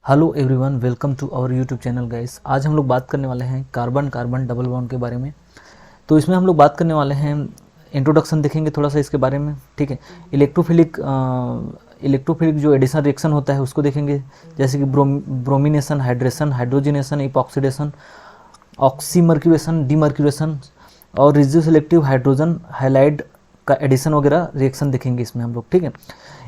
Hello everyone, welcome to our YouTube channel guys. आज हम लोग बात करने वाले हैं कार्बन कार्बन डबल बॉन्ड के बारे में। तो इसमें हम लोग बात करने वाले हैं, इंट्रोडक्शन देखेंगे थोड़ा सा इसके बारे में, ठीक है। इलेक्ट्रोफिलिक जो एडिशन रिएक्शन होता है उसको देखेंगे, जैसे कि bromination, hydration, hydrogenation, epoxidation, oxymercuration, demercuration और रिज्यू सेलेक्टिव हाइड्रोजन हाइलाइड का एडिशन वगैरह रिएक्शन देखेंगे इसमें हम लोग, ठीक है।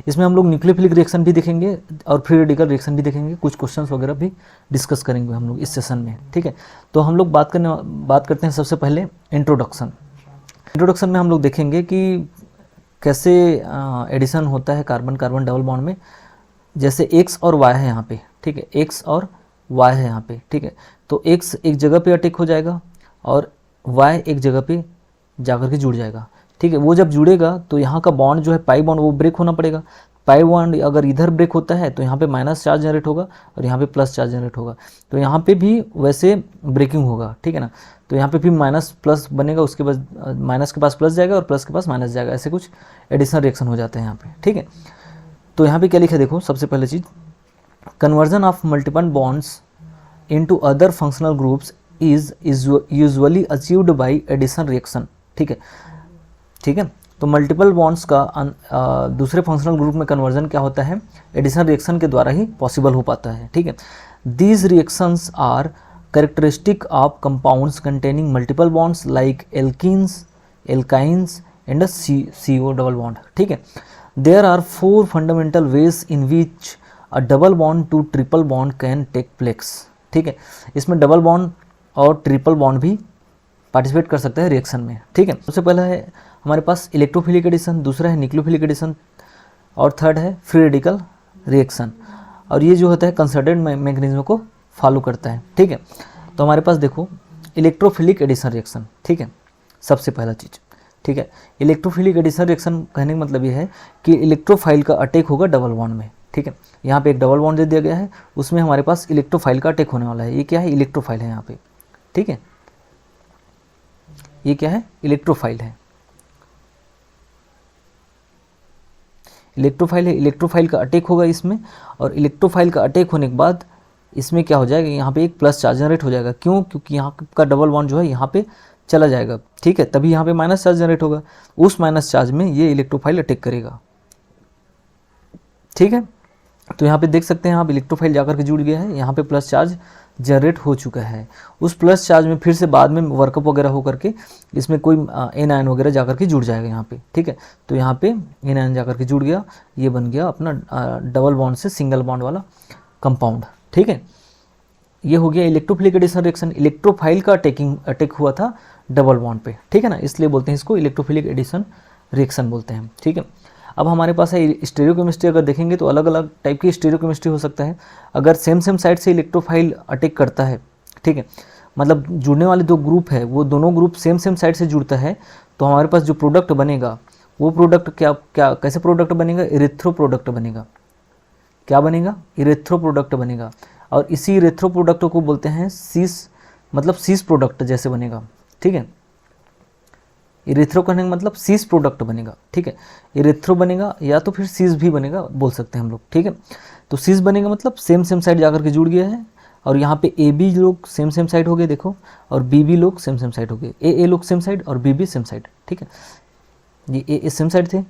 इसमें हम लोग न्यूक्लियोफिलिक रिएक्शन भी देखेंगे और फ्री रेडिकल रिएक्शन भी देखेंगे, कुछ क्वेश्चंस वगैरह भी डिस्कस करेंगे हम लोग इस सेशन में, ठीक है। तो हम लोग बात करते हैं सबसे पहले इंट्रोडक्शन में हम लोग देखेंगे कि कैसे एडिशन होता है कार्बन कार्बन डबल बॉन्ड में। जैसे एक्स और वाई है यहाँ पे, ठीक है, एक्स और वाई है यहाँ पे, ठीक है। तो एक्स एक जगह पे अटैक हो जाएगा और वाई एक जगह पे जाकर के जुड़ जाएगा, ठीक है। वो जब जुड़ेगा तो यहाँ का बॉन्ड जो है पाई बॉन्ड वो ब्रेक होना पड़ेगा। पाई बॉन्ड अगर इधर ब्रेक होता है तो यहाँ पे माइनस चार्ज जनरेट होगा और यहाँ पे प्लस चार्ज जनरेट होगा। तो यहाँ पे भी वैसे ब्रेकिंग होगा, ठीक है ना। तो यहाँ पे भी माइनस प्लस बनेगा, उसके बाद माइनस के पास प्लस जाएगा और प्लस के पास माइनस जाएगा, ऐसे कुछ एडिशनल रिएक्शन हो जाते हैं यहाँ पे, ठीक है। तो यहाँ पे क्या लिखा है देखो, सबसे पहले चीज़, conversion of multiple bonds into other functional groups is usually achieved by addition reaction, ठीक है, ठीक है। तो मल्टीपल बॉन्ड्स का दूसरे फंक्शनल ग्रुप में कन्वर्जन क्या होता है, एडिशन रिएक्शन के द्वारा ही पॉसिबल हो पाता है, ठीक है। These reactions are characteristic of compounds containing multiple bonds like alkenes, alkynes and CO double bond, ठीक है। There are 4 fundamental ways in which a double bond to triple bond can take place, ठीक है। इसमें double bond और triple bond भी participate कर सकते हैं रिएक्शन में, ठीक है। सबसे पहला है हमारे पास इलेक्ट्रोफिलिक एडिशन, दूसरा है न्यूक्लियोफिलिक एडिशन और थर्ड है फ्री रेडिकल रिएक्शन। और ये जो होता है कंसर्टेड मैकेनिज्म को फॉलो करता है, ठीक है। तो हमारे पास देखो इलेक्ट्रोफिलिक एडिशन रिएक्शन, ठीक है, सबसे पहला चीज़, ठीक है। इलेक्ट्रोफिलिक एडिशन रिएक्शन कहने का मतलब ये है कि इलेक्ट्रोफाइल का अटैक होगा डबल बॉन्ड में, ठीक है। यहाँ पे एक डबल बॉन्ड दे दिया गया है, उसमें हमारे पास इलेक्ट्रोफाइल का अटैक होने वाला है। ये क्या है, इलेक्ट्रोफाइल है यहाँ पे, ठीक है। ये क्या है, इलेक्ट्रोफाइल है, इलेक्ट्रोफाइल है। इलेक्ट्रोफाइल का अटैक होगा इसमें, और इलेक्ट्रोफाइल का अटैक होने के बाद इसमें क्या हो जाएगा, यहाँ पे एक प्लस चार्ज जनरेट हो जाएगा। क्यों? क्योंकि यहाँ का डबल बॉन्ड जो है यहाँ पे चला जाएगा, ठीक है, तभी यहाँ पे माइनस चार्ज जनरेट होगा। उस माइनस चार्ज में ये इलेक्ट्रोफाइल अटैक करेगा, ठीक है। तो यहाँ पे देख सकते हैं आप, इलेक्ट्रोफाइल जाकर के जुड़ गया है, यहाँ पे प्लस चार्ज जनरेट हो चुका है। उस प्लस चार्ज में फिर से बाद में वर्कअप वगैरह हो करके इसमें कोई एन आयन वगैरह जाकर के जुड़ जाएगा यहाँ पे, ठीक है। तो यहाँ पे एन आयन जाकर के जुड़ गया, ये बन गया अपना डबल बॉन्ड से सिंगल बॉन्ड वाला कंपाउंड, ठीक है। ये हो गया इलेक्ट्रोफिलिक एडिशन रिएक्शन। इलेक्ट्रोफाइल का अटैक हुआ था डबल बॉन्ड पे, ठीक है ना, इसलिए बोलते हैं इसको इलेक्ट्रोफिलिक एडिशन रिएक्शन बोलते हैं, ठीक है। अब हमारे पास है स्टीरियोकेमिस्ट्री। अगर देखेंगे तो अलग अलग टाइप की स्टीरियोकेमिस्ट्री हो सकता है। अगर सेम साइड से इलेक्ट्रोफाइल अटैक करता है, ठीक है, मतलब जुड़ने वाले दो ग्रुप है वो दोनों ग्रुप सेम साइड से जुड़ता है, तो हमारे पास जो प्रोडक्ट बनेगा वो प्रोडक्ट कैसे प्रोडक्ट बनेगा, इरेथ्रो प्रोडक्ट बनेगा। क्या बनेगा, इरेथ्रो प्रोडक्ट बनेगा। और इसी इरेथ्रो प्रोडक्ट को बोलते हैं सीस प्रोडक्ट जैसे बनेगा, ठीक है। इरेथ्रो करने का मतलब सीस प्रोडक्ट बनेगा, ठीक है। इरेथ्रो बनेगा या तो फिर सीस भी बनेगा, बोल सकते हैं हम लोग, ठीक है। तो सीस बनेगा मतलब सेम साइड जाकर के जुड़ गया है, और यहाँ पे ए बी लोग सेम साइड हो गए देखो, और बी बी लोग सेम साइड हो गए। ए लोग सेम साइड और बी बी सेम साइड, ठीक है। ये ए सेम साइड थे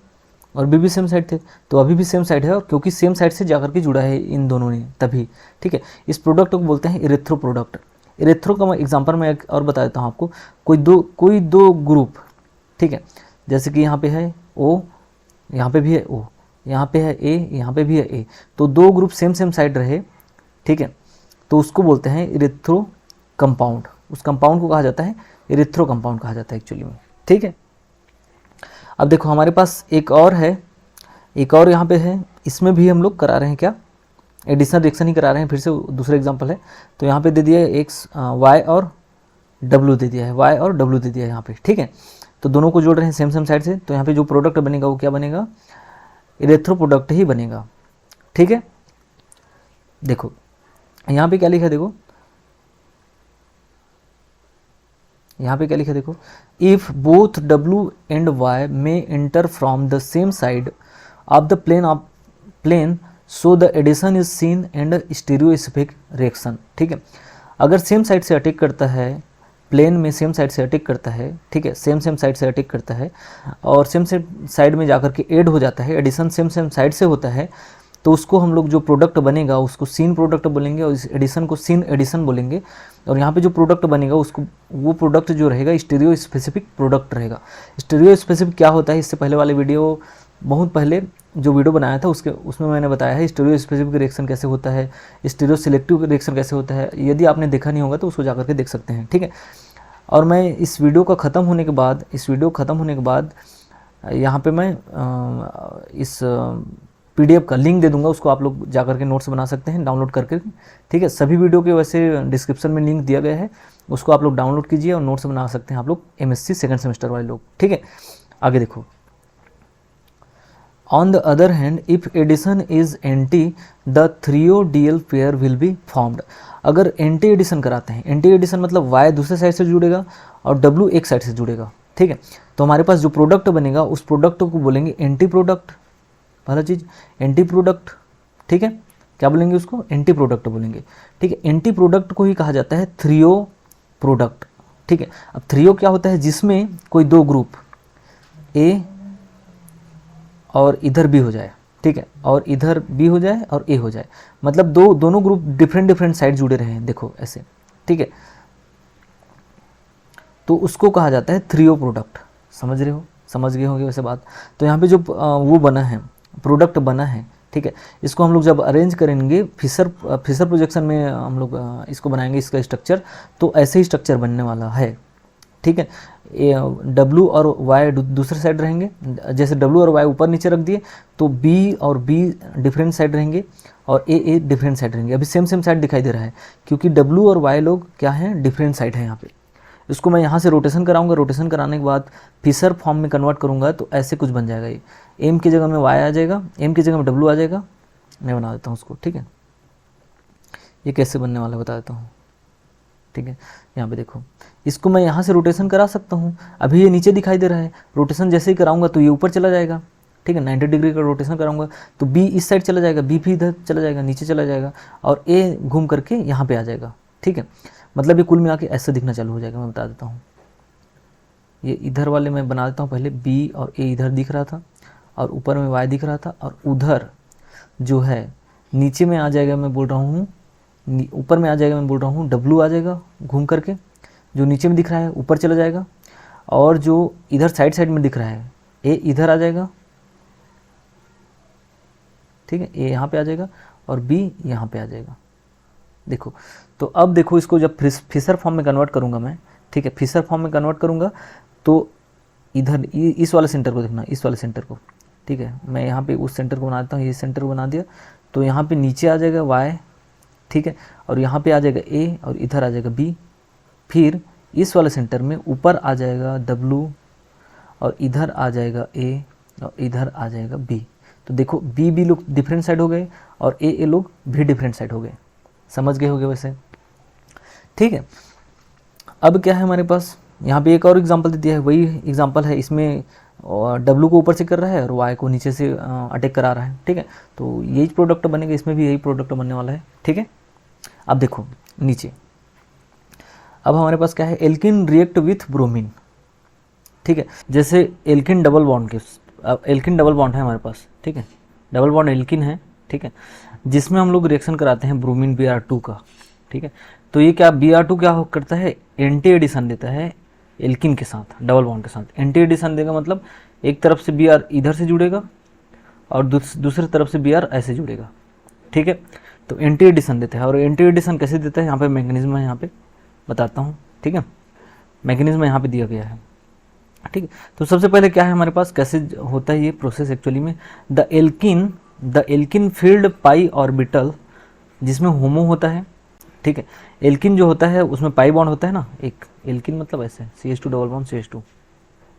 और बी बी सेम साइड थे, तो अभी भी सेम साइड है, और क्योंकि सेम साइड से जाकर के जुड़ा है इन दोनों ने तभी, ठीक है। इस प्रोडक्ट को बोलते हैं इरेथ्रो प्रोडक्ट। इरेथ्रो का एग्जाम्पल मैं एक और बता देता हूँ आपको। कोई दो ग्रुप, ठीक है, जैसे कि यहाँ पे है O, यहाँ पे भी है O, यहाँ पे है A, यहाँ पे भी है A, तो दो ग्रुप सेम साइड रहे, ठीक है, तो उसको बोलते हैं इरेथ्रो कंपाउंड। उस कंपाउंड को कहा जाता है इरेथ्रो कंपाउंड कहा जाता है एक्चुअली में, ठीक है। अब देखो हमारे पास एक और है, एक और यहाँ पे है, इसमें भी हम लोग करा रहे हैं क्या, एडिशन रिएक्शन ही करा रहे हैं। फिर से दूसरा एग्जाम्पल है, तो यहाँ पे दे दिया है X, Y और W दे दिया है, Y और W दे दिया है यहाँ पे, ठीक है। तो दोनों को जोड़ रहे हैं सेम साइड से, तो यहाँ पे जो प्रोडक्ट बनेगा वो क्या बनेगा, इरेथ्रो प्रोडक्ट ही बनेगा, ठीक है। देखो यहाँ पे क्या लिखा है, देखो यहाँ पे क्या लिखा है, देखो, if both W and Y may enter from the same side of the plane so the addition is seen and stereoscopic reaction. ठीक है, अगर सेम साइड से अटैक करता है, प्लेन में सेम साइड से अटैक करता है, ठीक है, सेम साइड से अटैक करता है और सेम साइड में जाकर के ऐड हो जाता है, एडिशन सेम साइड से होता है, तो उसको हम लोग जो प्रोडक्ट बनेगा उसको सीन प्रोडक्ट बोलेंगे और इस एडिशन को सीन एडिशन बोलेंगे। और यहाँ पे जो प्रोडक्ट बनेगा उसको, वो प्रोडक्ट जो रहेगा स्टीरियो स्पेसिफिक प्रोडक्ट रहेगा। स्टीरियो स्पेसिफिक क्या होता है, इससे पहले वाले वीडियो, बहुत पहले जो वीडियो बनाया था उसमें मैंने बताया है स्टीरियो स्पेसिफिक रिएक्शन कैसे होता है, स्टीरियो सिलेक्टिव रिएक्शन कैसे होता है। यदि आपने देखा नहीं होगा तो उसको जाकर के देख सकते हैं। ठीक है, और मैं इस वीडियो का ख़त्म होने के बाद यहाँ पे मैं इस PDF का लिंक दे दूंगा, उसको आप लोग जाकर के नोट्स बना सकते हैं डाउनलोड करके। ठीक है, सभी वीडियो के वैसे डिस्क्रिप्शन में लिंक दिया गया है, उसको आप लोग डाउनलोड कीजिए और नोट्स बना सकते हैं आप लोग, MSc सेकंड सेमेस्टर वाले लोग। ठीक है, आगे देखो। On the other hand, if addition is anti, the trio-DL pair will be formed. अगर एंटी एडिशन कराते हैं, एंटी एडिशन मतलब Y दूसरे साइड से जुड़ेगा और W एक साइड से जुड़ेगा। ठीक है, तो हमारे पास जो प्रोडक्ट बनेगा उस प्रोडक्ट को बोलेंगे एंटी प्रोडक्ट। पहला चीज़ एंटी प्रोडक्ट। ठीक है, क्या बोलेंगे उसको, एंटी प्रोडक्ट बोलेंगे। ठीक है, एंटी प्रोडक्ट को ही कहा जाता है थ्रियो प्रोडक्ट। ठीक है, अब थ्रियो क्या होता है, जिसमें कोई दो ग्रुप A और इधर B हो जाए। ठीक है, और इधर B हो जाए और A हो जाए, मतलब दोनों ग्रुप डिफरेंट साइड जुड़े रहे हैं, देखो ऐसे। ठीक है, तो उसको कहा जाता है थ्रियो प्रोडक्ट। समझ गए होंगे वैसे बात। तो यहाँ पे जो वो बना है, प्रोडक्ट बना है, ठीक है, इसको हम लोग जब अरेंज करेंगे फिशर प्रोजेक्शन में हम लोग इसको बनाएंगे, इसका स्ट्रक्चर, तो ऐसे ही स्ट्रक्चर बनने वाला है। ठीक है, W और Y दूसरे साइड रहेंगे, जैसे W और Y ऊपर नीचे रख दिए तो B और B डिफरेंट साइड रहेंगे और A डिफरेंट साइड रहेंगे। अभी सेम साइड दिखाई दे रहा है क्योंकि W और Y लोग क्या हैं, डिफरेंट साइड है यहाँ पे। इसको मैं यहाँ से रोटेशन कराऊंगा, रोटेशन कराने के बाद फिशर फॉर्म में कन्वर्ट करूँगा तो ऐसे कुछ बन जाएगा। ये M की जगह में Y आ जाएगा, M की जगह में W आ जाएगा। मैं बना देता हूँ उसको। ठीक है, ये कैसे बनने वाला बता देता हूँ। ठीक है, यहाँ पे देखो, इसको मैं यहाँ से रोटेशन करा सकता हूँ। अभी ये नीचे दिखाई दे रहा है, रोटेशन जैसे ही कराऊंगा तो ये ऊपर चला जाएगा। ठीक है, 90 डिग्री का रोटेशन कराऊंगा तो B इस साइड चला जाएगा, B भी इधर चला जाएगा, नीचे चला जाएगा और A घूम करके यहाँ पे आ जाएगा। ठीक है, मतलब ये कुल मिला के ऐसे दिखना चालू हो जाएगा। मैं बता देता हूँ, ये इधर वाले मैं बना देता हूँ पहले। B और A इधर दिख रहा था और ऊपर में Y दिख रहा था, और उधर जो है नीचे में आ जाएगा, मैं बोल रहा हूँ ऊपर में आ जाएगा, मैं बोल रहा हूँ W आ जाएगा घूम करके, जो नीचे में दिख रहा है ऊपर चला जाएगा, और जो इधर साइड में दिख रहा है A इधर आ जाएगा। ठीक है, A यहाँ पे आ जाएगा और B यहाँ पे आ जाएगा। देखो, तो अब देखो, इसको जब फिशर फॉर्म में कन्वर्ट करूँगा मैं, ठीक है, फिशर फॉर्म में कन्वर्ट करूँगा तो इधर इस वाले सेंटर को देखना, इस वाले सेंटर को। ठीक है, मैं यहाँ पे उस सेंटर को बना देता हूँ, ये सेंटर को बना दिया तो यहाँ पे नीचे आ जाएगा Y। ठीक है, और यहाँ पे आ जाएगा A और इधर आ जाएगा B। फिर इस वाले सेंटर में ऊपर आ जाएगा W और इधर आ जाएगा A और इधर आ जाएगा B। तो देखो, B लोग डिफरेंट साइड हो गए और A लोग भी डिफरेंट साइड हो गए। समझ गए होंगे वैसे। ठीक है, अब क्या है हमारे पास, यहाँ पे एक और एग्जांपल दे दिया है, वही एग्जांपल है। इसमें W को ऊपर से कर रहा है और Y को नीचे से अटैक करा रहा है। ठीक है, तो यही प्रोडक्ट बनेगा, इसमें भी यही प्रोडक्ट बनने वाला है। ठीक है, अब देखो नीचे, अब हमारे पास क्या है, एल्किन रिएक्ट विथ ब्रोमीन। ठीक है, जैसे एल्किन डबल बॉन्ड के, अब एल्किन डबल बॉन्ड है हमारे पास। ठीक है, डबल बॉन्ड एल्किन है। ठीक है, जिसमें हम लोग रिएक्शन कराते हैं ब्रोमीन Br2 का। ठीक है, तो ये क्या Br2 क्या करता है, एंटी एडिशन देता है एल्किन के साथ, डबल बॉन्ड के साथ एंटी एडिशन देगा। मतलब एक तरफ से Br इधर से जुड़ेगा और दूसरी तरफ से Br ऐसे जुड़ेगा। ठीक है, तो एंटी एडिशन देता है। और एंटी एडिशन कैसे देता है, यहाँ पे मैकेनिज्म है, यहाँ पे बताता हूँ। ठीक है, मैकेनिज्म यहाँ पे दिया गया है। ठीक है, तो सबसे पहले क्या है हमारे पास, कैसे होता है ये प्रोसेस एक्चुअली में, the alkene field pi orbital, जिसमें होमो होता है। ठीक है, एल्किन जो होता है उसमें पाई बॉन्ड होता है ना, एक एल्किन मतलब ऐसे CH2 डबल बॉन्ड CH2।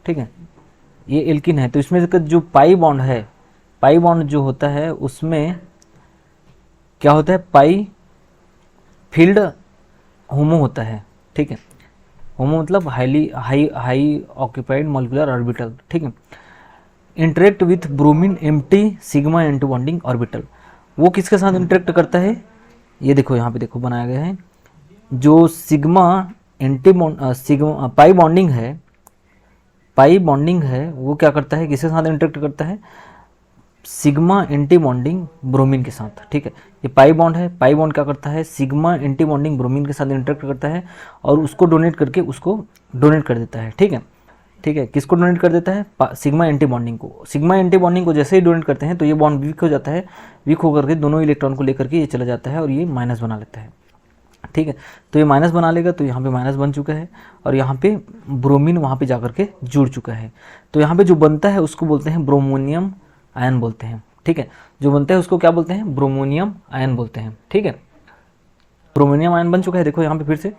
ठीक है, ये एल्किन है, तो इसमें जो पाई बॉन्ड है, पाई बॉन्ड जो होता है उसमें क्या होता है, पाई फील्ड होमो होता है। ठीक है, होमो मतलब हाई ऑक्यूपाइड मॉलिक्यूलर ऑर्बिटल। ठीक है, interact with bromine empty sigma anti bonding orbital, वो किसके साथ इंटरेक्ट करता है, ये देखो यहाँ पे देखो बनाया गया है, जो सिग्मा सिग्मा पाई बॉन्डिंग है, पाई बॉन्डिंग है वो क्या करता है, किसके साथ इंटरेक्ट करता है, सिग्मा एंटी बॉन्डिंग ब्रोमीन के साथ। ठीक है, ये पाई बॉन्ड है, पाई बॉन्ड क्या करता है, सिग्मा एंटी बॉन्डिंग ब्रोमीन के साथ इंटरेक्ट करता है और उसको डोनेट करके उसको डोनेट कर देता है। ठीक है, ठीक है, किसको डोनेट कर देता है, सिग्मा एंटी बॉन्डिंग को। सिग्मा एंटी बॉन्डिंग को जैसे ही डोनेट करते हैं तो ये बॉन्ड वीक हो जाता है, वीक होकर के दोनों इलेक्ट्रॉन को लेकर के ये चला जाता है और ये माइनस बना लेता है। ठीक है, तो ये माइनस बना लेगा, तो यहाँ पे माइनस बन चुका है और यहाँ पे ब्रोमीन वहाँ पे जाकर के जुड़ चुका है। तो यहाँ पे जो बनता है उसको बोलते हैं ब्रोमोनियम आयन बोलते हैं। ठीक है, जो बनता है उसको क्या बोलते हैं, ब्रोमोनियम आयन बोलते हैं। ठीक है, ब्रोमोनियम आयन बन चुका है, देखो यहाँ पे फिर से।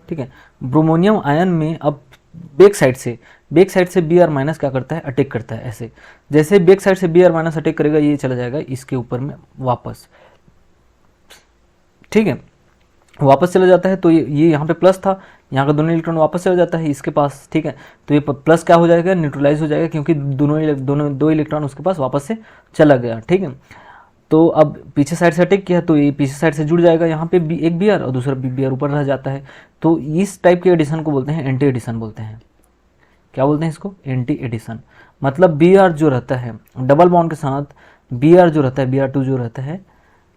ठीक है, ब्रोमोनियम आयन में अब बैक साइड से Br माइनस क्या करता है, अटैक करता है। ऐसे जैसे बैक साइड से Br माइनस अटैक करेगा, ये चला जाएगा इसके ऊपर में वापस। ठीक है, वापस चला जाता है, तो ये यहाँ पे प्लस था, यहाँ का दोनों इलेक्ट्रॉन वापस चला जाता है इसके पास। ठीक है, तो ये प्लस क्या हो जाएगा, न्यूट्रलाइज हो जाएगा, क्योंकि दो इलेक्ट्रॉन उसके पास वापस से चला गया। ठीक है, तो अब पीछे साइड से अटैक किया तो ये पीछे साइड से जुड़ जाएगा, यहाँ पे एक Br और दूसरा Br ऊपर रह जाता है। तो इस टाइप के एडिशन को बोलते हैं एंटी एडिशन बोलते हैं। क्या बोलते हैं इसको, एंटी एडिशन। मतलब Br जो रहता है डबल बॉन्ड के साथ, Br जो रहता है, Br2 जो रहता है,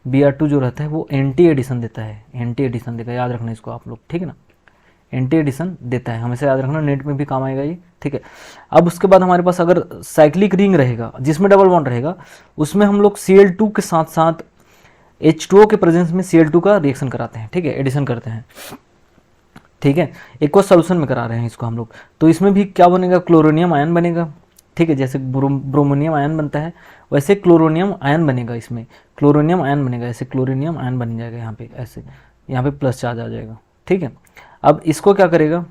Br2 जो रहता है वो एंटी एडिशन देता है, एंटी एडिशन देगा, याद रखना इसको आप लोग। ठीक है ना, एंटी एडिशन देता है, हमेशा याद रखना, नेट में भी काम आएगा ये। ठीक है, अब उसके बाद हमारे पास अगर साइक्लिक रिंग रहेगा जिसमें डबल बॉन्ड रहेगा, उसमें हम लोग Cl2 के साथ साथ H2O के प्रेजेंस में Cl2 का रिएक्शन कराते हैं। ठीक है, एडिशन करते हैं। ठीक है, एक्वस सॉल्यूशन में करा रहे हैं इसको हम लोग। तो इसमें भी क्या बनेगा, क्लोरोनियम आयन बनेगा। ठीक है, जैसे ब्रोमोनियम आयन बनता है वैसे क्लोरोनियम आयन बनेगा, इसमें क्लोरोनियम आयन बनेगा, ऐसे क्लोरोनियम आयन बन जाएगा यहाँ पे, ऐसे यहाँ पे प्लस चार्ज आ जाएगा। ठीक है, अब इसको क्या करेगा,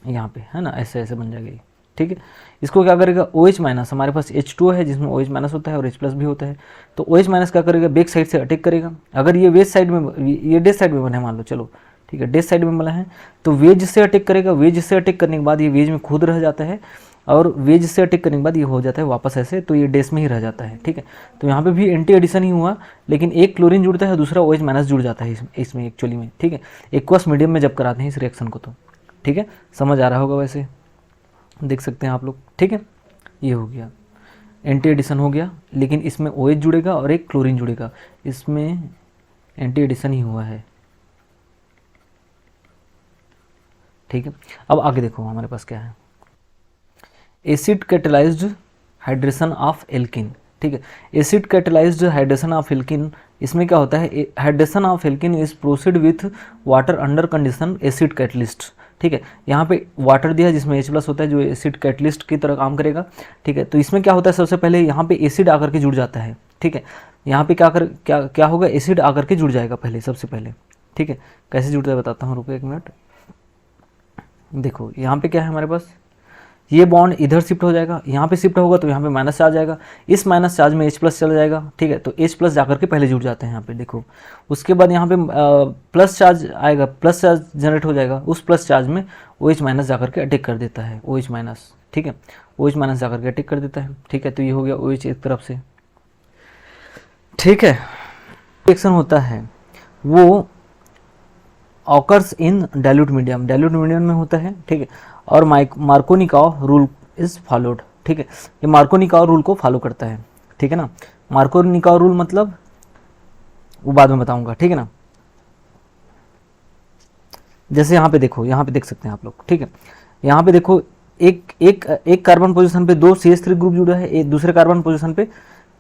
यहाँ पे है ना, ऐसे ऐसे बन जाएगा ये। ठीक है, इसको क्या करेगा, OH माइनस, हमारे पास H2 है जिसमें OH माइनस होता है और H प्लस भी होता है। तो OH माइनस क्या करेगा, बैक साइड से अटैक करेगा। अगर ये वेज साइड में, ये डेथ साइड में बना है मान लो, चलो ठीक है, डेथ साइड में बना है, तो वेज से अटैक करेगा। वेज से अटैक करने के बाद ये वेज में खुद रह जाता है और वेज से अटैक करने के बाद ये हो जाता है वापस ऐसे, तो ये डेस में ही रह जाता है। ठीक है, तो यहाँ पे भी एंटी एडिशन ही हुआ, लेकिन एक क्लोरीन जुड़ता है, दूसरा OH माइनस जुड़ जाता है इसमें एक्चुअली में। ठीक है, एक्वस मीडियम में जब कराते हैं इस रिएक्शन को तो। ठीक है, समझ आ रहा होगा, वैसे देख सकते हैं आप लोग। ठीक है, ये हो गया एंटी एडिशन हो गया, लेकिन इसमें OH जुड़ेगा और एक क्लोरीन जुड़ेगा, इसमें एंटी एडिशन ही हुआ है। ठीक है, अब आगे देखो हमारे पास क्या है, acid catalysed hydration of alkene. ठीक है, acid catalysed hydration of alkene, इसमें क्या होता है, hydration of alkene is proceed with water under condition acid catalyst. ठीक है, यहाँ पे वाटर दिया है जिसमें H+ होता है, जो एसिड कैटलिस्ट की तरह काम करेगा। ठीक है, तो इसमें क्या होता है, सबसे पहले यहाँ पे एसिड आकर के जुड़ जाता है। ठीक है, यहाँ पे क्या होगा, एसिड आकर के जुड़ जाएगा पहले, सबसे पहले। ठीक है, कैसे जुड़ता है बताता हूँ, रुको एक मिनट। देखो यहाँ पे क्या है हमारे पास, ये बॉन्ड इधर शिफ्ट हो जाएगा, यहाँ पे शिफ्ट होगा तो यहाँ पे माइनस चार्ज आएगा, इस माइनस चार्ज में H+ चला जाएगा। ठीक है, तो H+ जाकर के पहले जुड़ जाते हैं यहाँ पे, देखो। उसके बाद यहाँ पे प्लस चार्ज आएगा, प्लस चार्ज जनरेट हो जाएगा, उस प्लस चार्ज में OH माइनस जाकर के अटैक कर देता है, OH माइनस। ठीक है, OH माइनस जाकर के अटैक कर देता है। ठीक है, तो ये हो गया OH एक तरफ से। ठीक है, रिएक्शन होता है वो occurs in dilute medium, dilute medium में होता है। ठीक है, और मार्कोनिकाव रूल इज फॉलोड। ठीक है, ये मार्कोनिकाव रूल को फॉलो करता है। ठीक है ना, मार्कोनिकाव रूल मतलब वो बाद में बताऊंगा। ठीक है ना, जैसे यहाँ पे देखो, यहाँ पे देख सकते हैं आप लोग। ठीक है, यहाँ पे देखो एक कार्बन पोजीशन पे 2 CH3 ग्रुप जुड़ा है, एक दूसरे कार्बन पोजीशन पे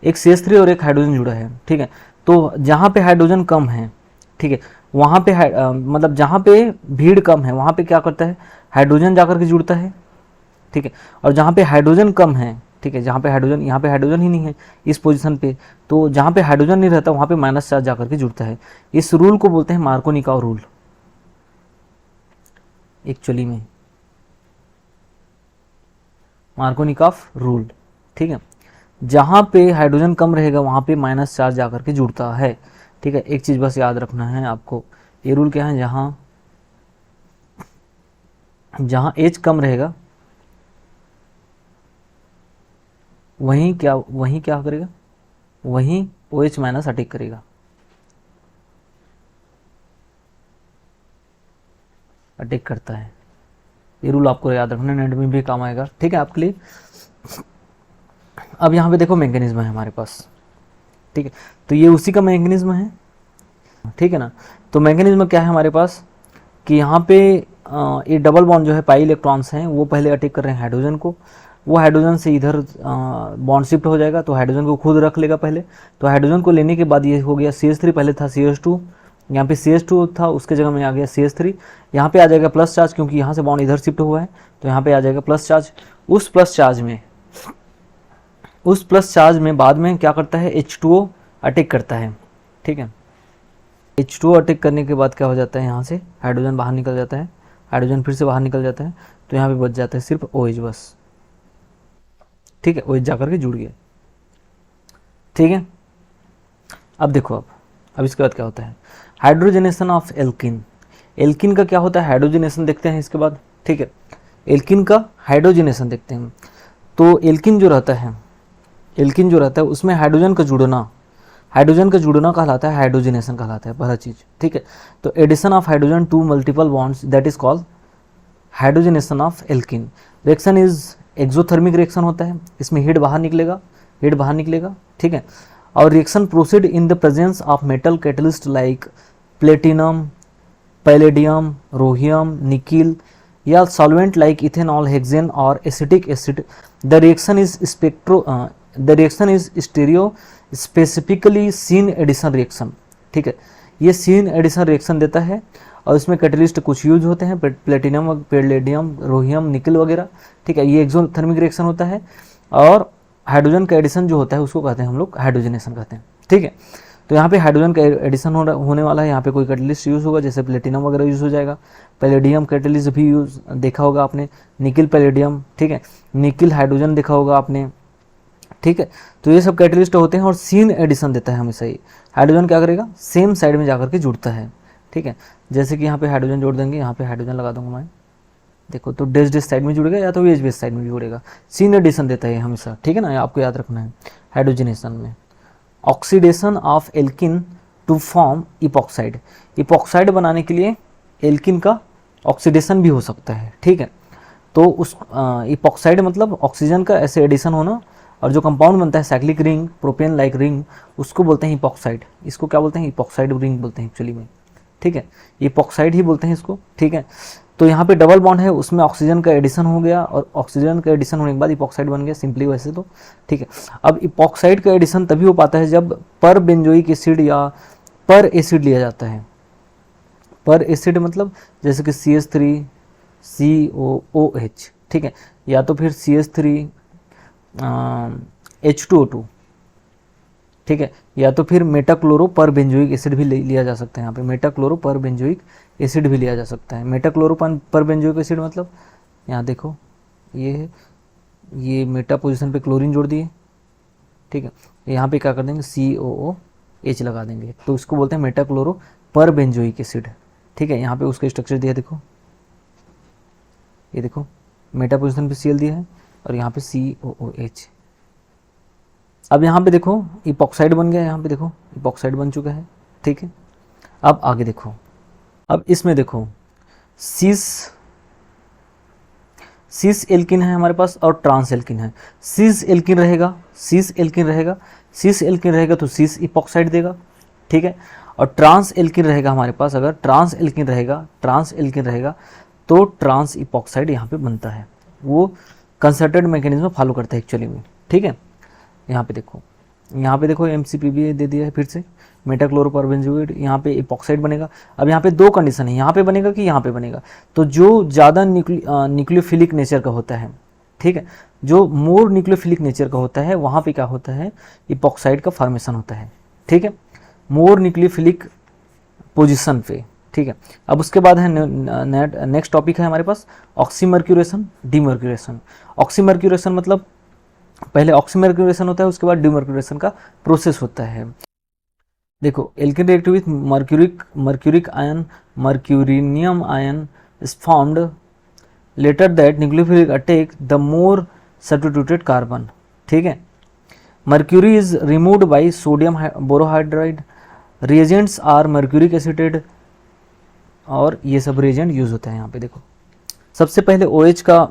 एक CH3 और एक हाइड्रोजन जुड़ा है। ठीक है, तो जहाँ पे हाइड्रोजन कम है, ठीक है, वहाँ पे मतलब जहाँ पे भीड़ कम है वहाँ पे क्या करता है, हाइड्रोजन जाकर के जुड़ता है। ठीक है, और जहाँ पे हाइड्रोजन कम है, ठीक है, जहाँ पे हाइड्रोजन, यहाँ पे हाइड्रोजन ही नहीं है इस पोजीशन पे, तो जहाँ पे हाइड्रोजन नहीं रहता वहाँ पे माइनस चार्ज जाकर के जुड़ता है। इस रूल को बोलते हैं मार्कोनिकाव रूल एक्चुअली में, मार्कोनिकाव रूल। ठीक है, जहाँ पे हाइड्रोजन कम रहेगा वहाँ पे माइनस चार्ज जाकर के जुड़ता है। ठीक है, एक चीज़ बस याद रखना है आपको, ये रूल क्या है, जहाँ H कम रहेगा वहीं क्या करेगा, वहीं OH माइनस अटैक करेगा। अटैक करता है। ये रूल आपको याद रखना, नेट में भी काम आएगा, ठीक है आपके लिए। अब यहाँ पे देखो मैकेनिज्म है हमारे पास, ठीक है, तो ये उसी का मैकेनिज्म है, ठीक है ना। तो मैकेनिज्म क्या है हमारे पास कि यहाँ पे ये डबल बॉन्ड जो है पाई इलेक्ट्रॉन्स हैं वो पहले अटैक कर रहे हैं हाइड्रोजन को, वो हाइड्रोजन से इधर बॉन्ड शिफ्ट हो जाएगा, तो हाइड्रोजन को खुद रख लेगा पहले। तो हाइड्रोजन को लेने के बाद ये हो गया CH3, पहले था CH2, यहाँ पे CH2 था, उसके जगह में आ गया CH3। यहाँ पे आ जाएगा प्लस चार्ज, क्योंकि यहाँ से बॉन्ड इधर शिफ्ट हुआ है, तो यहाँ पे आ जाएगा प्लस चार्ज। उस प्लस चार्ज में बाद में क्या करता है, H2O अटैक करता है, ठीक है। H2O अटैक करने के बाद क्या हो जाता है, यहाँ से हाइड्रोजन बाहर निकल जाता है, हाइड्रोजन फिर से बाहर निकल जाता है, तो यहाँ पे बच जाता है सिर्फ OH बस, ठीक है। OH जाकर के जुड़ गया, ठीक है। अब देखो, अब इसके बाद क्या होता है, हाइड्रोजनेशन ऑफ एल्किन। एल्किन का क्या होता है, हाइड्रोजनेशन देखते हैं इसके बाद, ठीक है। एल्किन का हाइड्रोजनेशन देखते हैं। तो एल्किन जो रहता है उसमें हाइड्रोजन का जुड़ना कहलाता है, हाइड्रोजनेशन कहलाता है पहला चीज, ठीक है। तो addition of hydrogen to multiple bonds, that is called hydrogenation of alkene. Reaction is exothermic reaction होता है, इसमें हीट बाहर निकलेगा, ठीक है। और reaction proceed in the presence of metal catalyst like platinum, palladium, rhodium, nickel, या सॉल्वेंट लाइक इथेनॉल, हेक्सेन और acetic acid. The reaction is stereospecifically syn addition reaction, ठीक है। ये सीन एडिशन रिएक्शन देता है और इसमें कैटलिस्ट कुछ यूज होते हैं, प्लेटिनम, पैलेडियम, रोहियम, निकिल वगैरह, ठीक है। ये एक्सोथर्मिक रिएक्शन होता है और हाइड्रोजन का एडिशन जो होता है उसको कहते हैं हम लोग हाइड्रोजनेशन कहते हैं, ठीक है। तो यहाँ पे हाइड्रोजन का एडिशन होने वाला है, यहाँ पे कोई कैटलिस्ट यूज होगा, जैसे प्लेटिनम वगैरह यूज हो जाएगा, पैलेडियम कैटलिस्ट भी यूज देखा होगा आपने, निकिल पैलेडियम, ठीक है, निकिल हाइड्रोजन देखा होगा आपने, ठीक है। तो ये सब कैटलिस्ट होते हैं और सीन एडिशन देता है हमेशा ही। हाइड्रोजन क्या करेगा, सेम साइड में जाकर के जुड़ता है, ठीक है। जैसे कि यहाँ पे हाइड्रोजन जोड़ देंगे, यहाँ पे हाइड्रोजन लगा दूंगा मैं, देखो, तो डैश डैश साइड में जुड़ेगा या तो वेज बेस साइड में जुड़ेगा, सीन एडिशन देता है हमेशा, ठीक है ना, आपको याद रखना है। हाइड्रोजनेशन में oxidation of alkene to form epoxide, epoxide बनाने के लिए एल्किन का ऑक्सीडेशन भी हो सकता है, ठीक है। तो उस इपॉक्साइड मतलब ऑक्सीजन का ऐसे एडिशन होना, और जो कंपाउंड बनता है cyclic ring, propane like ring, उसको बोलते हैं इपॉक्साइड। इसको क्या बोलते हैं, इपॉक्साइड रिंग बोलते हैं एक्चुअली में, ठीक है। इपॉक्साइड ही बोलते हैं इसको, ठीक है। तो यहाँ पे डबल बॉन्ड है, उसमें ऑक्सीजन का एडिशन हो गया और ऑक्सीजन का एडिशन होने के बाद इपॉक्साइड बन गया, सिंपली वैसे तो, ठीक है। अब इपॉक्साइड का एडिशन तभी हो पाता है जब पर बेंजोइक एसिड या पर एसिड लिया जाता है। पर एसिड मतलब जैसे कि CH3 COOH, ठीक है, या तो फिर CH3 H2O2, ठीक है, या तो फिर मेटाक्लोरो पर बेंजोइक एसिड भी लिया जा सकता है। यहाँ पे मेटाक्लोरो पर बेंजोइक एसिड भी लिया जा सकता है। मेटाक्लोरो पर बेंजोइक एसिड मतलब यहाँ देखो, ये है, ये मेटा पोजीशन पे क्लोरीन जोड़ दिए, ठीक है, यहाँ पे क्या कर देंगे COOH लगा देंगे, तो इसको बोलते हैं मेटाक्लोरो पर बेंजोइक एसिड, ठीक है। यहाँ पे उसका स्ट्रक्चर दिया, देखो, ये देखो, मेटा पोजीशन पे Cl दिया है और यहाँ पे COOH। अब यहाँ पे देखो इपॉक्साइड बन गया, यहाँ पे देखो इपॉक्साइड बन चुका है, ठीक है। अब आगे देखो, अब इसमें देखो सिस एल्किन है हमारे पास और ट्रांस एल्किन है। सिस एल्किन रहेगा तो सिस इपॉक्साइड देगा, ठीक है। और ट्रांस एल्किन रहेगा हमारे पास, अगर ट्रांस एल्किन रहेगा तो ट्रांस इपॉक्साइड यहाँ पे बनता है। वो कंसर्टेड मैकेनिज्म फॉलो करता है एक्चुअली में, ठीक है। यहाँ पे देखो MCPB दे दिया है फिर से, मेटाक्लोरोपरबेंजोइड, यहाँ पे इपॉक्साइड बनेगा। अब यहाँ पे दो कंडीशन है, यहाँ पे बनेगा कि यहाँ पे बनेगा। तो जो ज़्यादा न्यूक्लियोफिलिक नेचर का होता है, ठीक है, जो मोर न्यूक्लियोफिलिक नेचर का होता है, वहाँ पे क्या होता है, इपॉक्साइड का फॉर्मेशन होता है, ठीक है, मोर न्यूक्लियोफिलिक पोजिशन पे, ठीक है। अब उसके बाद है नेक्स्ट टॉपिक है हमारे पास ऑक्सीमर्क्यूरेशन, डीमर्क्यूरेशन। ऑक्सीमर्क्यूरेशन मतलब पहले ऑक्सीमर्क्यूरेशन होता है, उसके बाद डीमर्क्यूरेशन का प्रोसेस होता है। देखो, alkene react with mercuric ion, mercurinium ion is formed later that nucleophilic attack the more substituted carbon, ठीक है। Mercury is removed by sodium borohydride, reagents are mercuric acetate और ये सब रिएजेंट यूज़ होता है यहाँ पे। देखो सबसे पहले OH का,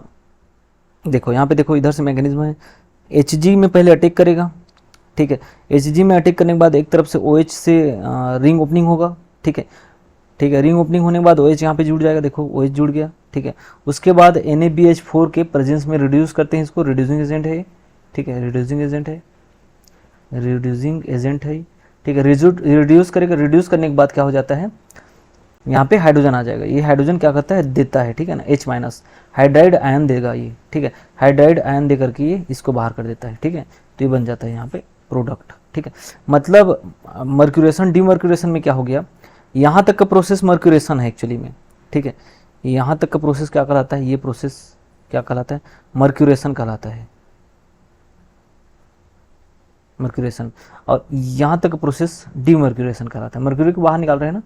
देखो यहाँ पे देखो इधर से मैकेनिज्म है, Hg में पहले अटैक करेगा, ठीक है। Hg में अटैक करने के बाद एक तरफ से OH से रिंग ओपनिंग होगा, ठीक है, ठीक है। रिंग ओपनिंग होने के बाद OH यहाँ पे जुड़ जाएगा, देखो OH जुड़ गया, ठीक है। उसके बाद NaBH4 के प्रेजेंस में रिड्यूस करते हैं इसको, रिड्यूसिंग एजेंट है, ठीक है, रिड्यूसिंग एजेंट है, रिड्यूसिंग एजेंट है, ठीक है। रिड्यूस करेगा, रिड्यूस करने के बाद क्या हो जाता है, यहाँ पे हाइड्रोजन आ जाएगा। ये हाइड्रोजन क्या करता है, देता है, ठीक है ना, H- हाइड्राइड आयन देगा ये, ठीक है। हाइड्राइड आयन दे करके ये इसको बाहर कर देता है, ठीक है। तो ये बन जाता है यहाँ पे प्रोडक्ट, ठीक है। मतलब मर्क्यूरेशन डीमर्क्यूरेशन में क्या हो गया, यहाँ तक का प्रोसेस मर्क्यूरेशन है एक्चुअली में, ठीक है। यहाँ तक का प्रोसेस क्या कहलाता है, ये प्रोसेस क्या कहलाता है, मर्क्यूरेशन कहलाता है, मर्क्यूरेशन। और यहाँ तक का प्रोसेस डीमर्क्यूरेशन कहलाता है, मर्क्यूरी को बाहर निकाल रहे हैं ना,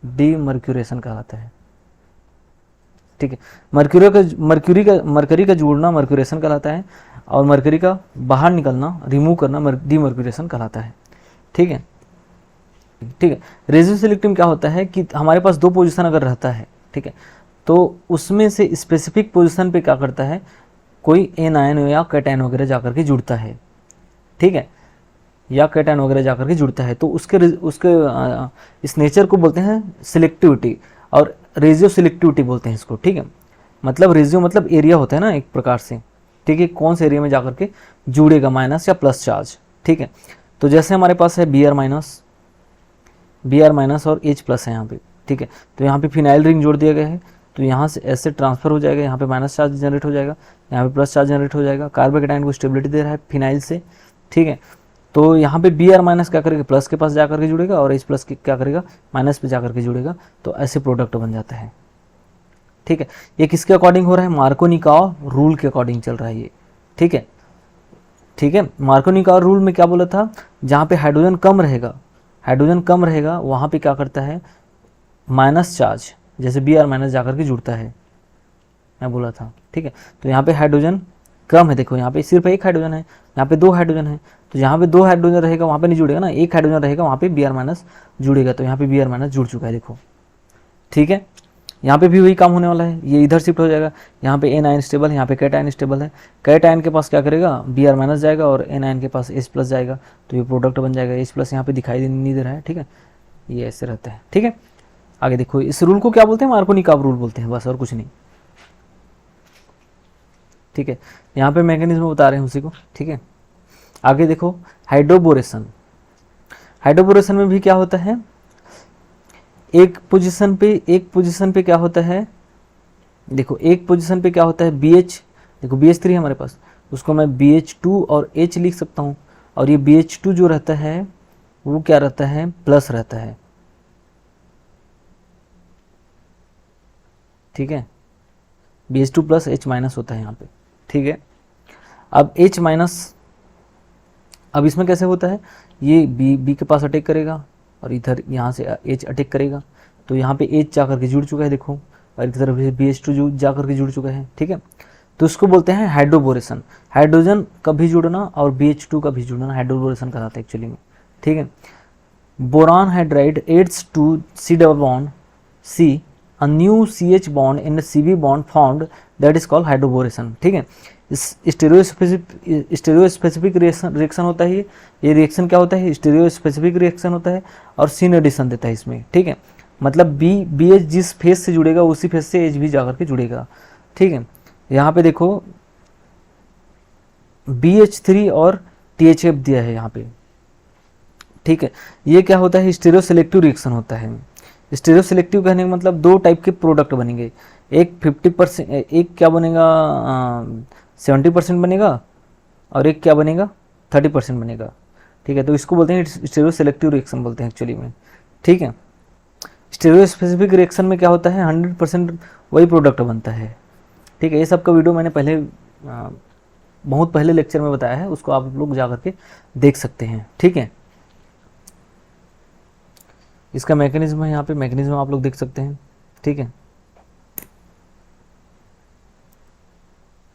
डीमर्क्यूरेशन कहलाता है, ठीक है। मर्क्यूरी का जोड़ना मर्क्यूरेशन कहलाता है, और मर्क्यूरी का बाहर निकलना, रिमूव करना डीमर्क्यूरेशन कहलाता है, ठीक है, ठीक है। रेजिड्यू सिलेक्टिव क्या होता है कि हमारे पास दो पोजीशन अगर रहता है, ठीक है, तो उसमें से स्पेसिफिक पोजीशन पे क्या करता है, कोई एन आयन या कैटायन वगैरह जाकर के जुड़ता है, ठीक है, या कैटायन वगैरह जाकर के जुड़ता है, तो उसके इस नेचर को बोलते हैं सिलेक्टिविटी, और रेजियो सिलेक्टिविटी बोलते हैं इसको, ठीक है। मतलब रेजियो मतलब एरिया होता है ना एक प्रकार से, ठीक है, कौन से एरिया में जाकर के जुड़ेगा माइनस या प्लस चार्ज, ठीक है। तो जैसे हमारे पास है Br माइनस और H प्लस है यहाँ पे, ठीक है। तो यहाँ पे फिनाइल रिंग जोड़ दिया गया है, तो यहाँ से ऐसे ट्रांसफर हो जाएगा, यहाँ पे माइनस चार्ज जनरेट हो जाएगा, यहाँ पे प्लस चार्ज जनरेट हो जाएगा। कार्बोकेटाइन को स्टेबिलिटी दे रहा है फिनाइल से, ठीक है। तो यहाँ पे Br माइनस क्या करेगा, प्लस के पास जाकर के जुड़ेगा, और H प्लस क्या करेगा, माइनस पे जाकर के जुड़ेगा, तो ऐसे प्रोडक्ट बन जाता है, ठीक है। ये किसके अकॉर्डिंग हो रहा है, मार्कोनिकाव रूल के अकॉर्डिंग चल रहा है ये, ठीक है, ठीक है। मार्कोनिकाव रूल में क्या बोला था, जहाँ पे हाइड्रोजन कम रहेगा वहाँ पे क्या करता है, माइनस चार्ज, जैसे Br माइनस जाकर के जुड़ता है, मैं बोला था, ठीक है। तो यहाँ पे हाइड्रोजन कम है, देखो यहाँ पे सिर्फ एक हाइड्रोजन है, यहाँ पे दो हाइड्रोजन है, तो जहाँ पे दो हाइड्रोजन रहेगा वहाँ पे नहीं जुड़ेगा ना, एक हाइड्रोजन रहेगा वहाँ पे Br माइनस जुड़ेगा, तो यहाँ पे Br माइनस जुड़ चुका है, देखो, ठीक है। यहाँ पे भी वही काम होने वाला है, ये इधर शिफ्ट हो जाएगा, यहाँ पे एन आयन स्टेबल है, यहाँ पे कैटायन स्टेबल है, कैटायन के पास क्या करेगा, Br माइनस जाएगा, और एन आयन के पास H प्लस जाएगा, तो ये प्रोडक्ट बन जाएगा। H प्लस यहाँ पे दिखाई नहीं दे रहा है, ठीक है, ये ऐसे रहता है, ठीक है। आगे देखो, इस रूल को क्या बोलते हैं, मार्कोनिकाव रूल बोलते हैं, बस और कुछ नहीं, ठीक है। यहाँ पे मैकेनिज्म बता रहे हैं उसी को, ठीक है। आगे देखो, हाइड्रोबोरेशन में भी क्या होता है, एक पोजीशन पे क्या होता है, देखो एक पोजीशन पे क्या होता है, BH, देखो BH3 है हमारे पास, उसको मैं BH2 और H लिख सकता हूँ, और ये BH2 जो रहता है वो क्या रहता है, प्लस रहता है, ठीक है। BH2 प्लस H माइनस होता है यहाँ पे, ठीक है। अब H माइनस, अब इसमें कैसे होता है, ये B के पास अटैक करेगा, और इधर यहाँ से H अटैक करेगा, तो यहाँ पे H जाकर के जुड़ चुका है, देखो, और एक तरफ BH2 जाकर के जुड़ चुका है, ठीक है। तो इसको बोलते हैं हाइड्रोबोरेशन, हाइड्रोजन का भी जुड़ना और BH2 का भी जुड़ना हाइड्रोबोरेशन कहलाता है एक्चुअली में, ठीक है। Boron hydride adds to C double bond C, a new CH bond in a Cb bond formed, that is called hydroboration, ठीक है। स्टेरियो स्पेसिफिक रिएक्शन होता है, ये रिएक्शन क्या होता है, स्टेरियो स्पेसिफिक रिएक्शन होता है, और सीन एडिशन देता है इसमें, ठीक है। मतलब BH जिस फेज से जुड़ेगा उसी फेज से H भी जाकर के जुड़ेगा, ठीक है। यहाँ पे देखो BH3 और THF दिया है यहाँ पे, ठीक है। ये क्या होता है, स्टेरियो सेलेक्टिव रिएक्शन होता है। स्टेरियो सेलेक्टिव कहने का मतलब दो टाइप के प्रोडक्ट बनेंगे, एक 50%, एक क्या बनेगा 70% बनेगा, और एक क्या बनेगा 30% बनेगा, ठीक है। तो इसको बोलते हैं स्टेरियो सेलेक्टिव रिएक्शन बोलते हैं एक्चुअली में, ठीक है। स्टेरियो स्पेसिफिक रिएक्शन में क्या होता है, 100% वही प्रोडक्ट बनता है, ठीक है। ये सब का वीडियो मैंने पहले बहुत पहले लेक्चर में बताया है, उसको आप लोग जा करके देख सकते हैं, ठीक है। इसका मैकेनिज्म है, यहाँ पे मैकेनिज्म आप लोग देख सकते हैं, ठीक है।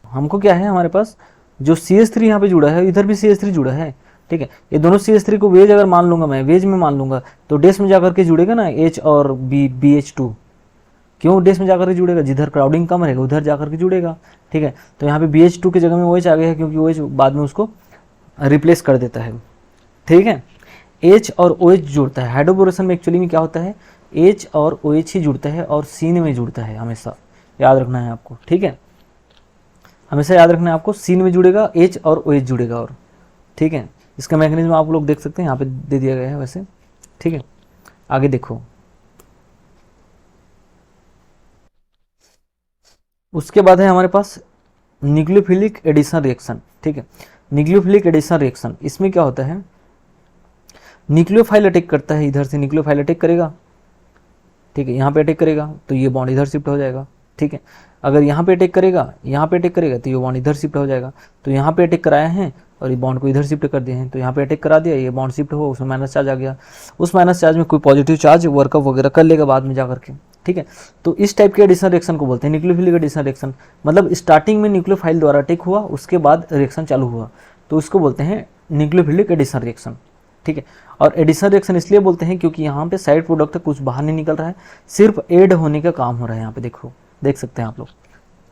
हमको क्या है, हमारे पास जो CH3 यहाँ पे जुड़ा है, इधर भी CH3 जुड़ा है, ठीक है। ये दोनों CH3 को वेज अगर मान लूंगा, मैं वेज में मान लूंगा, तो डेस में जाकर के जुड़ेगा ना H और BH2, क्यों डैश में जाकर के जुड़ेगा, जिधर क्राउडिंग कम रहेगा उधर जाकर के जुड़ेगा, ठीक है। तो यहाँ पे BH2 की जगह में OH आ गया है, क्योंकि OH बाद में उसको रिप्लेस कर देता है, ठीक है। H और OH जुड़ता है हाइड्रोबोरेशन में, एक्चुअली में क्या होता है, H और OH ही जुड़ता है और सीन में जुड़ता है, हमेशा याद रखना है आपको, ठीक है। हमेशा याद रखना है आपको, सीन में जुड़ेगा H और OH जुड़ेगा, और ठीक है। इसका मैकेनिज्म आप लोग देख सकते हैं, यहाँ पे दे दिया गया है वैसे, ठीक है। आगे देखो, उसके बाद है हमारे पास न्यूक्लियोफिलिक एडिशन रिएक्शन, ठीक है। न्यूक्लियोफिलिक एडिशन रिएक्शन, इसमें क्या होता है, न्यूक्लियोफाइल अटैक करता है, इधर से न्यूक्लियोफाइल अटैक करेगा, ठीक है। यहाँ पे अटैक करेगा तो ये बॉन्ड इधर शिफ्ट हो जाएगा, ठीक है। अगर यहाँ पे अटैक करेगा, यहाँ पे अटैक करेगा तो ये बॉन्ड इधर शिफ्ट हो जाएगा। तो यहाँ पे अटैक कराया है और ये बॉन्ड को इधर शिफ्ट कर दिए हैं, तो यहाँ पे अटैक करा दिया, ये बॉन्ड शिफ्ट हो, उसमें माइनस चार्ज आ गया, उस माइनस चार्ज में कोई पॉजिटिव चार्ज वर्कअप वगैरह कर लेगा बाद में जाकर के, ठीक है। तो इस टाइप के एडिशन रिएक्शन को बोलते हैं न्यूक्लियोफिलिक एडिशन रिएक्शन, मतलब स्टार्टिंग में न्यूक्लियोफाइल द्वारा अटैक हुआ, उसके बाद रिएक्शन चालू हुआ, तो उसको बोलते हैं न्यूक्लियोफिलिक एडिशन रिएक्शन, ठीक है। और एडिशन रिएक्शन इसलिए बोलते हैं क्योंकि यहाँ पे साइड प्रोडक्ट कुछ बाहर नहीं निकल रहा है, सिर्फ ऐड होने का काम हो रहा है, यहाँ पे देखो, देख सकते हैं आप लोग,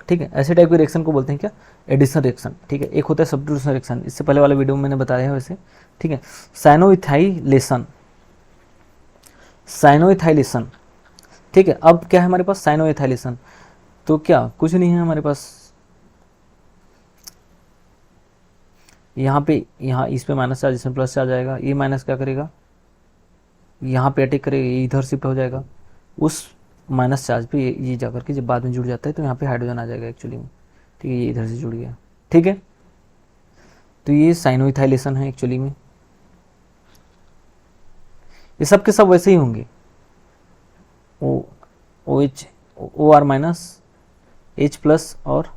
ठीक है। ऐसे टाइप के रिएक्शन को बोलते हैं क्या, एडिशन रिएक्शन, ठीक है। एक होता है सब्स्टिट्यूशन रिएक्शन, इससे पहले वाले वीडियो में मैंने बताया है वैसे, ठीक है। साइनोइथाइलेशन, साइनोइथाइलेशन, ठीक है। अब क्या है हमारे पास, साइनोइथाइलेशन, तो क्या कुछ नहीं है हमारे पास, यहाँ पे, यहाँ इस पे माइनस चार्ज, इसमें प्लस चार्ज आएगा, ये माइनस क्या करेगा, यहाँ पे अटैक करेगा, ये इधर शिफ्ट हो जाएगा, उस माइनस चार्ज पे ये जाकर के जब बाद में जुड़ जाता है तो यहाँ पे हाइड्रोजन आ जाएगा एक्चुअली में, ठीक है। ये इधर से जुड़ गया, ठीक है। तो ये साइनोइथाइलेशन है एक्चुअली में, ये सब के सब वैसे ही होंगे, OR माइनस, H प्लस और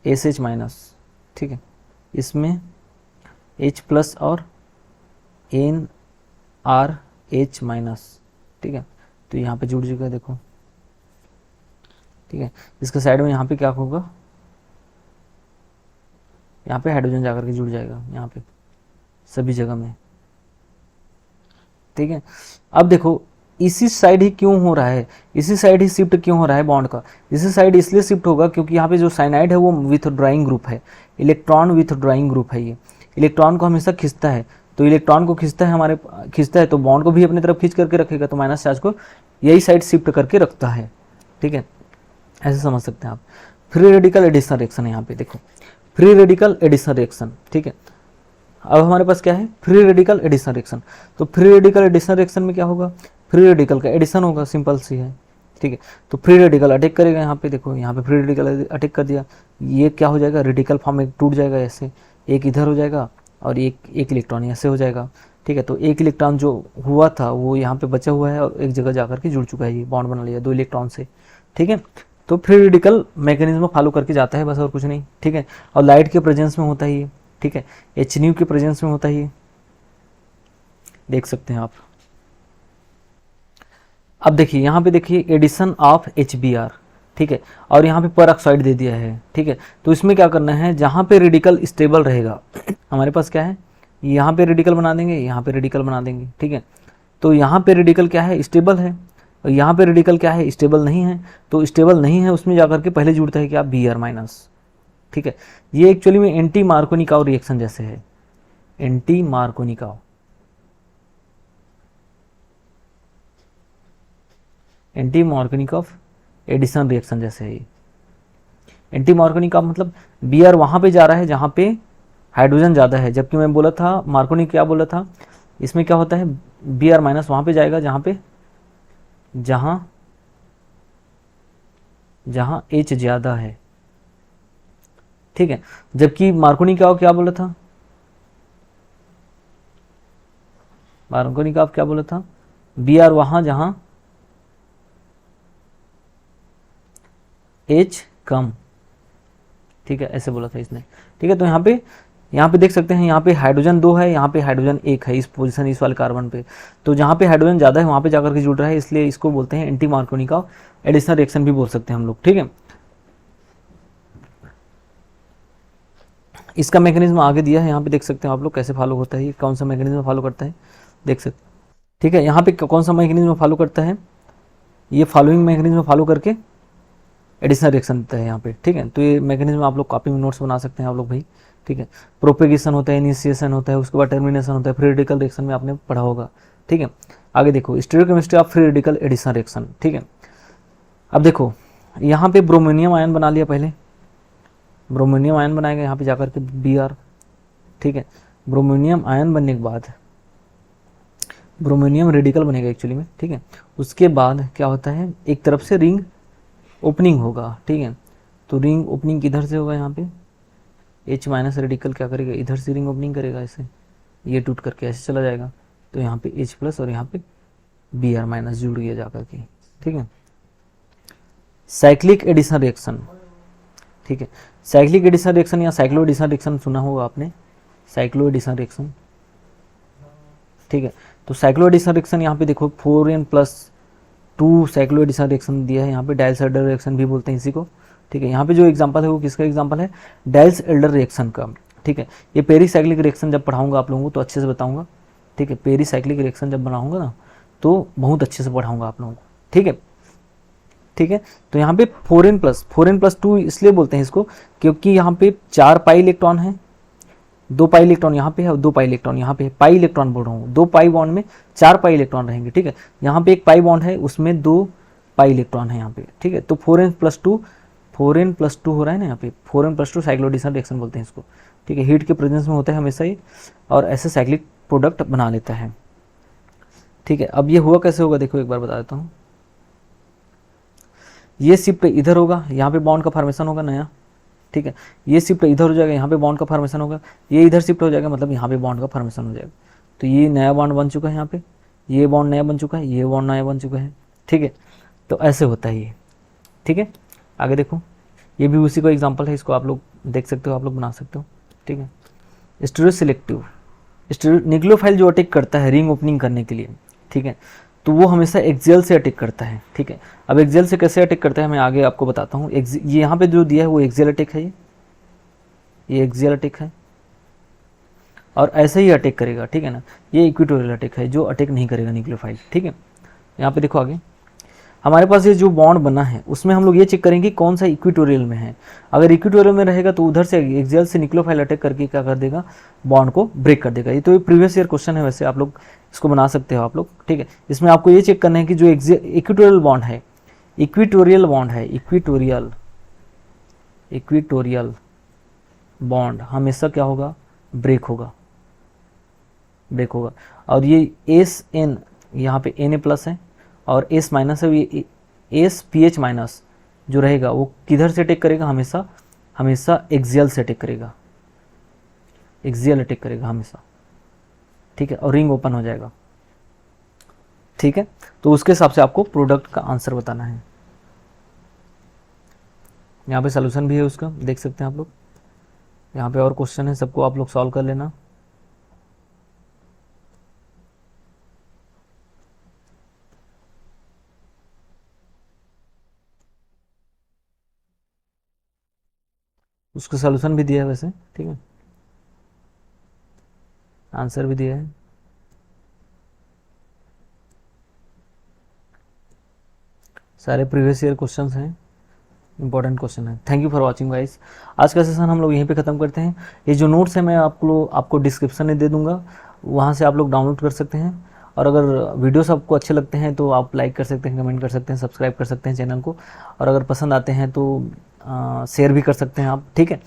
SH माइनस, ठीक है। इसमें H प्लस और NRH माइनस, ठीक है। तो यहाँ पे जुड़ चुका है देखो, ठीक है। इसके साइड में यहाँ पे क्या होगा, यहाँ पे हाइड्रोजन जाकर के जुड़ जाएगा, यहाँ पे सभी जगह में, ठीक है। अब देखो इसी साइड ही क्यों हो रहा है, इसी साइड ही शिफ्ट क्यों हो रहा है बॉन्ड का, इसी साइड इसलिए शिफ्ट होगा क्योंकि यहाँ पे जो साइनाइड है वो विथड्रॉइंग ग्रुप है, इलेक्ट्रॉन विथड्रॉइंग ग्रुप है, ये इलेक्ट्रॉन को हमेशा खींचता है, तो इलेक्ट्रॉन को खींचता है, हमारे खींचता है तो बॉन्ड को भी अपनी तरफ खींच करके रखेगा, तो माइनस चार्ज को यही साइड शिफ्ट करके रखता है, ठीक है। ऐसे समझ सकते हैं आप। फ्री रेडिकल एडिशन रिएक्शन है यहाँ पे देखो, फ्री रेडिकल एडिशन रिएक्शन, ठीक है। अब हमारे पास क्या है, फ्री रेडिकल एडिशन रिएक्शन, तो फ्री रेडिकल एडिशन रिएक्शन में क्या होगा, फ्री रेडिकल का एडिशन होगा, सिंपल सी है, ठीक है। तो फ्री रेडिकल अटैक करेगा, यहाँ पे देखो, यहाँ पे फ्री रेडिकल अटैक कर दिया, ये क्या हो जाएगा, रेडिकल फॉर्म एक टूट जाएगा, ऐसे एक इधर हो जाएगा और एक इलेक्ट्रॉन ऐसे हो जाएगा, ठीक है। तो एक इलेक्ट्रॉन जो हुआ था वो यहाँ पे बचा हुआ है और एक जगह जाकर के जुड़ चुका है, ये बॉन्ड बना लिया 2 इलेक्ट्रॉन से, ठीक है। तो फ्री रेडिकल मैकेनिज्म फॉलो करके जाता है बस, और कुछ नहीं, ठीक है। और लाइट के प्रेजेंस में होता है ये, ठीक है। HNU के प्रेजेंस में होता है ये, देख सकते हैं आप। अब देखिए यहाँ पे देखिए एडिशन ऑफ HBr, ठीक है। और यहाँ पे परऑक्साइड दे दिया है, ठीक है। तो इसमें क्या करना है, जहाँ पे रेडिकल स्टेबल रहेगा हमारे पास क्या है, यहाँ पे रेडिकल बना देंगे, यहाँ पे रेडिकल बना देंगे, ठीक है। तो यहाँ पे रेडिकल क्या है, स्टेबल है, और यहाँ पे रेडिकल क्या है, स्टेबल नहीं है। तो स्टेबल नहीं है उसमें जाकर के पहले जुड़ता है क्या, Br माइनस, ठीक है। ये एक्चुअली में एंटी मार्कोनिकाव रिएक्शन जैसे है, anti Markovnikov, anti Markovnikov addition reaction जैसे है ये। एंटी मार्कोनिकॉव मतलब Br वहाँ पे जा रहा है जहाँ पे हाइड्रोजन ज़्यादा है, जबकि मैं बोला था मार्कोनी क्या बोला था, इसमें क्या होता है, Br माइनस वहाँ पे जाएगा जहाँ पे जहाँ H ज़्यादा है, ठीक है। जबकि मार्कोनी क्या बोला था, मार्कोनिकॉव क्या बोला था, Br वहाँ जहाँ H कम, ठीक है, ऐसे बोला था इसने, ठीक है। तो यहाँ पे देख सकते हैं, यहाँ पे हाइड्रोजन 2 है, यहाँ पे हाइड्रोजन 1 है, इस पोजीशन इस वाले कार्बन पे। तो जहाँ पे हाइड्रोजन ज़्यादा है वहाँ पे जाकर के जुड़ रहा है, इसलिए इसको बोलते हैं एंटी मार्कोनिकॉव एडिशन रिएक्शन भी बोल सकते हैं हम लोग, ठीक है। इसका मैकेनिज्म आगे दिया है, यहाँ पे देख सकते हैं आप लोग कैसे फॉलो होता है, ये कौन सा मैकेनिज्म फॉलो करता है, देख सकते हैं, ठीक है। यहाँ पे कौन सा मैकेनिज्म फॉलो करता है, ये फॉलोइंग मैकेनिज्म फॉलो करके एडिशनल रिएक्शन होता है यहाँ पे, ठीक है। तो ये मैकेनिज्म आप लोग कॉपी में नोट्स बना सकते हैं आप लोग भाई, ठीक है। प्रोपेगेशन होता है, इनिशिएशन होता है, उसके बाद टर्मिनेशन होता है, फ्री रेडिकल रिएक्शन में आपने पढ़ा होगा, ठीक है। आगे देखो stereochemistry of free radical additional reaction, ठीक है। अब देखो यहाँ पे ब्रोमोनियम आयन बना लिया, पहले ब्रोमोनियम आयन बनाएगा यहाँ पे जाकर के Br, ठीक है। ब्रोमोनियम आयन बनने के बाद ब्रोमोनियम रेडिकल बनेगा एक्चुअली में, ठीक है। उसके बाद क्या होता है, एक तरफ से रिंग ओपनिंग होगा, ठीक है। तो रिंग ओपनिंग किधर से होगा, यहाँ पे H माइनस रेडिकल क्या करेगा, इधर से रिंग ओपनिंग करेगा, ऐसे ये टूट करके ऐसे चला जाएगा, तो यहाँ पे H प्लस और यहाँ पे Br माइनस जुड़ गया जाकर के, ठीक है। साइक्लिक एडिशन रिएक्शन, ठीक है। साइक्लिक एडिशन रिएक्शन या साइक्लो एडिशन रिएक्शन सुना होगा आपने, साइक्लो एडिशन रिएक्शन, ठीक है। तो साइक्लो एडिशन रिएक्शन यहाँ पे देखो 4n+2 साइक्लो एडिशन रिएक्शन दिया है, यहाँ पे डायल्स एल्डर रिएक्शन भी बोलते हैं इसी को, ठीक है। यहाँ पे जो एग्जांपल है वो किसका एग्जांपल है, डायल्स एल्डर रिएक्शन का, ठीक है। ये पेरीसाइक्लिक रिएक्शन जब पढ़ाऊंगा आप लोगों को तो अच्छे से बताऊंगा, ठीक है। पेरीसाइक्लिक रिएक्शन जब बनाऊंगा ना तो बहुत अच्छे से पढ़ाऊंगा आप लोगों को, ठीक है, ठीक है। तो यहाँ पे 4n+2 इसलिए बोलते हैं इसको क्योंकि यहाँ पे 4 पाई इलेक्ट्रॉन है, 2 पाई इलेक्ट्रॉन यहाँ पे है और 2 पाई इलेक्ट्रॉन यहाँ पे है, पाई इलेक्ट्रॉन बोल रहा हूँ, 2 पाई बॉन्ड में 4 पाई इलेक्ट्रॉन रहेंगे, ठीक है। यहाँ पे एक पाई बॉन्ड है उसमें 2 पाई इलेक्ट्रॉन है यहाँ पे, ठीक है। तो 4n+2 हो रहा है ना यहाँ पे, 4n+2 साइक्लो एडिशन रिएक्शन बोलते हैं इसको, ठीक है। हीट के प्रेजेंस में होता है हमेशा ही और ऐसे साइक्लिक प्रोडक्ट बना लेता है, ठीक है। अब ये हुआ कैसे होगा देखो एक बार बता देता हूँ, ये शिफ्ट इधर होगा, यहाँ पे बॉन्ड का फॉर्मेशन होगा नया, ठीक है। ये शिफ्ट इधर हो जाएगा, यहाँ पे बॉन्ड का फॉर्मेशन होगा, ये इधर शिफ्ट हो जाएगा, मतलब यहाँ पे बॉन्ड का फॉर्मेशन हो जाएगा। तो ये नया बॉन्ड बन चुका है, यहाँ पे ये बॉन्ड नया बन चुका है, ये बॉन्ड नया बन चुका है, ठीक है। तो ऐसे होता है ये, ठीक है। आगे देखो ये भी उसी का एग्जाम्पल है, इसको आप लोग देख सकते हो, आप लोग बना सकते हो, ठीक है। स्टीरियो सिलेक्टिव न्यूक्लियोफाइल जो अटैक करता है रिंग ओपनिंग करने के लिए, ठीक है, तो वो हमेशा एक्सियल से अटैक करता है, ठीक है। अब एक्सियल से कैसे अटैक करता है मैं आगे आपको बताता हूँ। ये यहाँ पे जो दिया है वो एक्सियल अटैक है, ये एक्सियल अटैक है और ऐसे ही अटैक करेगा, ठीक है ना। ये इक्वेटोरियल अटैक है जो अटैक नहीं करेगा न्यूक्लियोफाइल, ठीक है। यहाँ पे देखो आगे हमारे पास ये जो बॉन्ड बना है उसमें हम लोग ये चेक करेंगे कौन सा इक्वेटोरियल में है। अगर इक्वेटोरियल में रहेगा तो उधर से एक्सियल से न्यूक्लियोफाइल अटैक करके क्या कर देगा, बॉन्ड को ब्रेक कर देगा। ये तो प्रीवियस ईयर क्वेश्चन है, वैसे आप लोग इसको बना सकते हो आप लोग, ठीक है। इसमें आपको ये चेक करना है कि जो इक्वेटोरियल बॉन्ड है, इक्वेटोरियल बॉन्ड है, इक्वेटोरियल बॉन्ड हमेशा क्या होगा, ब्रेक होगा, ब्रेक होगा। और ये एस एन यहाँ पे Na+ है और S- है, ये SPH- जो रहेगा वो किधर से अटैक करेगा, हमेशा हमेशा एक्सियल से अटैक करेगा, एक्सियल अटैक करेगा हमेशा, ठीक है। और रिंग ओपन हो जाएगा, ठीक है। तो उसके हिसाब से आपको प्रोडक्ट का आंसर बताना है। यहाँ पे सोल्यूशन भी है उसका, देख सकते हैं आप लोग। यहाँ पे और क्वेश्चन है, सबको आप लोग सॉल्व कर लेना। उसका सोल्यूशन भी दिया है वैसे, ठीक है, आंसर भी दिया है। सारे प्रीवियस ईयर क्वेश्चंस हैं, इंपॉर्टेंट क्वेश्चन है। Thank you for watching guys. आज का सेशन हम लोग यहीं पे ख़त्म करते हैं। ये जो नोट्स है मैं आपको डिस्क्रिप्शन में दे दूंगा, वहाँ से आप लोग डाउनलोड कर सकते हैं। और अगर वीडियोस आपको अच्छे लगते हैं तो आप लाइक कर सकते हैं, कमेंट कर सकते हैं, सब्सक्राइब कर सकते हैं चैनल को। और अगर पसंद आते हैं तो शेयर भी कर सकते हैं आप, ठीक है।